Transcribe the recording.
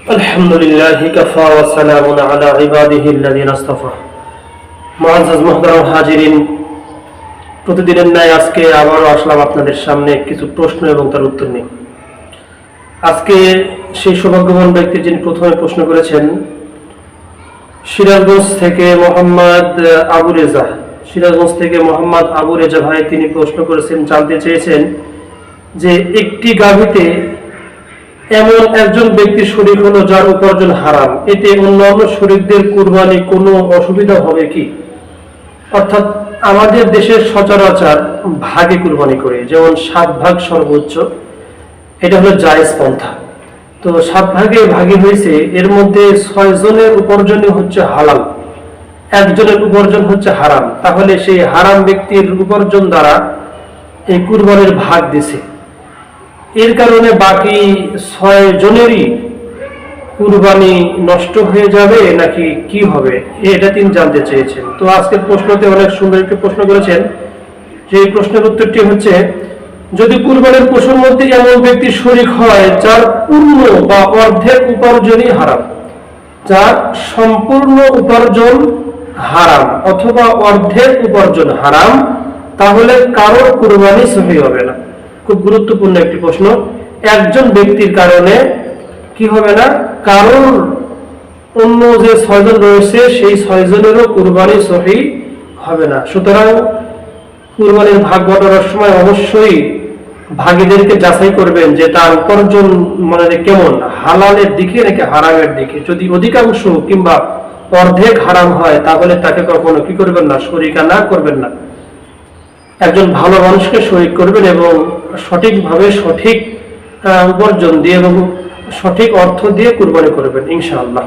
আলহামদুলিল্লাহি কাফা ওয়া সালামুন আলা ইবাদিহিল্লাযিনা ইসতাফা। মুআজ্জাজ মুহতারাম হাজিরিন, প্রতিদিনের ন্যায় আজকে আবারও আসলাম আপনাদের সামনে কিছু প্রশ্ন এবং তার উত্তর নিয়ে। আজকে সেই সৌভাগ্যবান ব্যক্তি যিনি প্রথমে প্রশ্ন করেছেন, সিরাজগঞ্জ থেকে মোহাম্মদ আবু রেজা ভাই, তিনি প্রশ্ন করেছেন, জানতে চেয়েছেন যে একটি গাভীতে এমন একজন ব্যক্তি শরীক হলো যার উপার্জন হারাম, এতে অন্যান্য শরীকদের কুরবানি কোনো অসুবিধা হবে কি? অর্থাৎ আমাদের দেশের সচরাচর ভাগে কুরবানি করে, যেমন 7 ভাগ সর্বোচ্চ, এটা হলো জায়েজ পন্থা। তো 7 ভাগে ভাগী হয়েছে, এর মধ্যে 6 জনের উপার্জনই হচ্ছে হালাল, একজনের উপার্জন হচ্ছে হারাম। তাহলে সেই হারাম ব্যক্তির উপার্জন দ্বারা এই কুরবানির ভাগ দিছে, এর কারণে বাকি 6 জনেরই কুরবানি নষ্ট হয়ে যাবে নাকি কি হবে, এটা তিনি জানতে চেয়েছেন। তো আজকের প্রশ্নতে অনেক সুন্দর একটি প্রশ্ন করেছেন। সেই প্রশ্নের উত্তরটি হচ্ছে, যদি কুরবানির পশুর মধ্যে এমন ব্যক্তি শরীক হয় যার পূর্ণ বা অর্ধেক উপার্জনই হারাম, যার সম্পূর্ণ উপার্জন হারাম অথবা অর্ধেক উপার্জন হারাম, তাহলে কারোর কুরবানি সহি হবে না। খুব গুরুত্বপূর্ণ একটি প্রশ্ন। একজন ব্যক্তির কারণে কি হবে না, কারণ অন্য যে 6 জন রয়েছে সেই 6 জনেরও কুরবানি সহি হবে না। সুতরাং কুরবানির ভাগ বটানোর সময় অবশ্যই ভাগীদেরকে যাচাই করবেন যে তার উপার্জন মানে কেমন, হালালের দিকে নাকি হারামের দিকে। যদি অধিকাংশ কিংবা অর্ধেক হারাম হয়, তাহলে তাকে কখনো কি করবেন না, শরীকানা করবেন না। একজন ভালো মানুষকে শরীক করবেন এবং সঠিকভাবে সঠিক উপার্জন দিয়ে এবং সঠিক অর্থ দিয়ে কুরবানি করবেন ইনশাআল্লাহ।